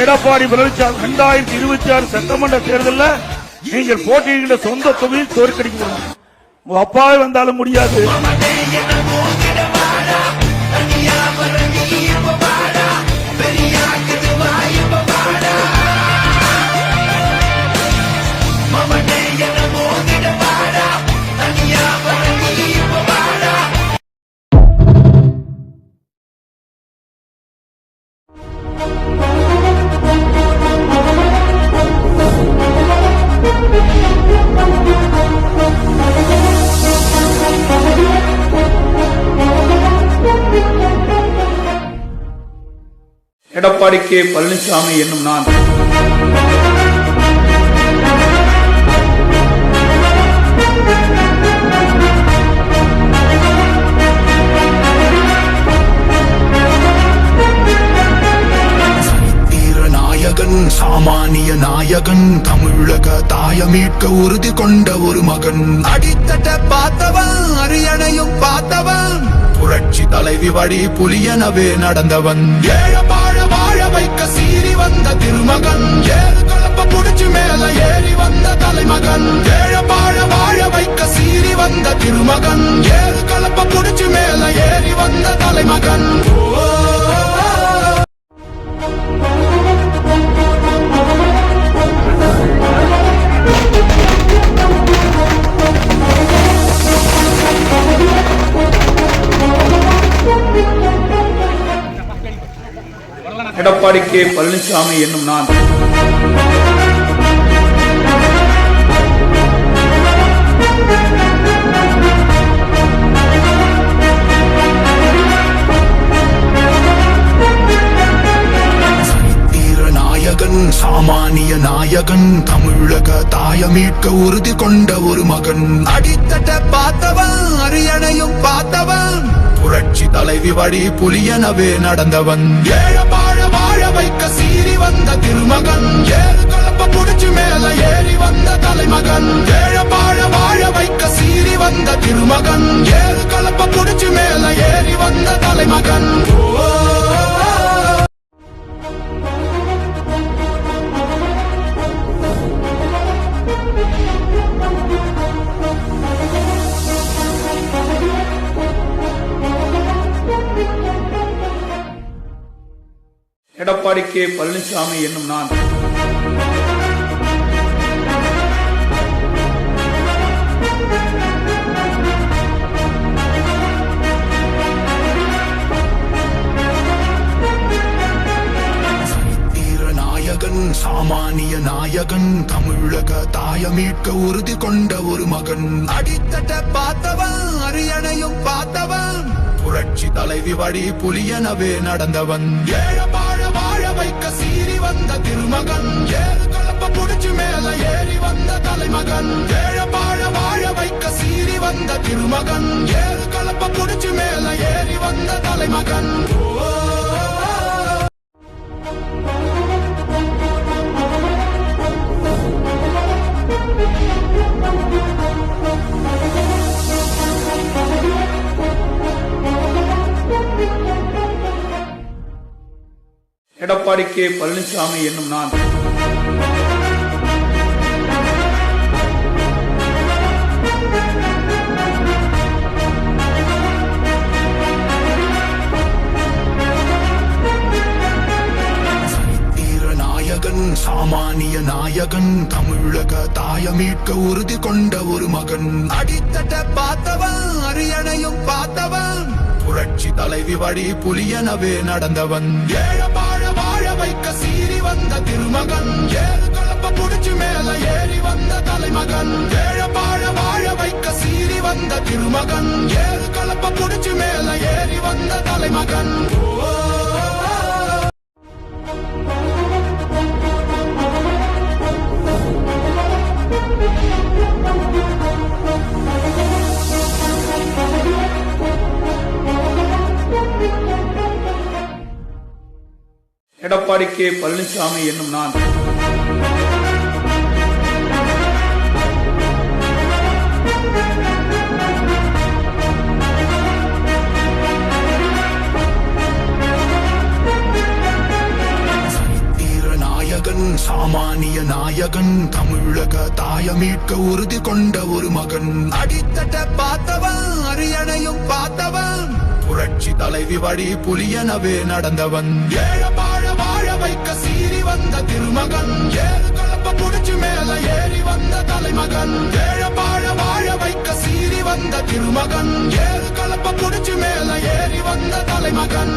எடப்பாடி பழனிசாமி 2026 சட்டமன்ற தேர்தலில் நீங்கள் போட்டியிடுகின்ற சொந்த தொகுதியில் தோற்கடிக்கணும். உங்க அப்பாவே வந்தாலும் முடியாது. எடப்பாடி கே பழனிசாமி என்னும் நான் சாமானிய நாயகன், தமிழக தாய மீட்க உறுதி கொண்ட ஒரு மகன். அடித்தட்ட பார்த்தவன், அரியணையும் பார்த்தவன், புரட்சி தலைவி வழி புலியனவே நடந்தவன். ஏழ வாழ வாழ வைக்க சீறி வந்த திருமகன், ஏழு கலப்ப புடிச்சு மேல ஏறி வந்த தலைமகன். ஏழ வாழ வாழ வைக்க சீறி வந்த திருமகன், ஏழு கலப்ப புடிச்சு மேல ஏறி வந்த தலைமகன். எடப்பாடி கே பழனிசாமி என்னும் நான் சாமானிய நாயகன், தமிழக தாய மீட்க உறுதி கொண்ட ஒரு மகன். அடித்தட்ட பார்த்தவன், அரியணையும் பார்த்தவன், புரட்சி தலைவி வழி புலியனவே நடந்தவன். ஏழ வாழ வாழ வைக்க சீறி வந்த திருமகன், ஏழு கலப்ப புடிச்சு மேல ஏறி வந்த தலைமகன். ஏழ வாழ வாழ வைக்க சீறி வந்த திருமகன், ஏழு கலப்ப புடிச்சு மேல ஏறி வந்த தலைமகன். எடப்பாடி கே பழனிசாமி என்னும் நான் சாமானிய நாயகன், தமிழக தாய மீட்க உறுதி கொண்ட ஒரு மகன். அடித்தட்ட பார்த்தவன், அரியணையும் பார்த்தவன், புரட்சி தலைவி வழி புலியனவே நடந்தவன். ஏழ வாழ வாழ வைக்க சீறி வந்த திருமகன், ஏழு கலப்ப புடிச்சு மேல ஏறி வந்த தலைமகன். ஏழ வாழ வாழ வைக்க சீறி வந்த திருமகன், ஏழு கலப்ப புடிச்சு மேல ஏறி வந்த தலைமகன். எடப்பாடி கே பழனிசாமி என்னும் நான் சாமானிய நாயகன், தமிழக தாய மீட்க உறுதி கொண்ட ஒரு மகன். அடித்தட்ட பார்த்தவன், அரியணையும் பார்த்தவன், புரட்சி தலைவி வழி புலியனவே நடந்தவன். ஏழ வாழ வாழ வைக்க சீறி வந்த திருமகன், ஏழு கலப்ப புடிச்சு மேல ஏறி வந்த தலைமகன். ஏழ வாழ வாழ வைக்க சீறி வந்த திருமகன், ஏழு கலப்ப புடிச்சு மேல ஏறி வந்த தலைமகன். எடப்பாடி கே பழனிசாமி என்னும் நான் சாமானிய நாயகன் தமிழக தாய மீட்க உறுதி கொண்ட ஒரு மகன் அடித்தட்ட பார்த்தவன் அரியணையும் பார்த்தவன் புரட்சி தலைவி வழி புலியனவே நடந்தவன் ஏழ வாழ வைக்க சீறி வந்த திருமகன் ஏறு கலப்ப புடிச்சு மேல ஏறி வந்த தலைமகன் ஏழ வாழ வைக்க சீறி வந்த திருமகன் ஏறு கலப்ப புடிச்சு மேல ஏறி வந்த தலைமகன்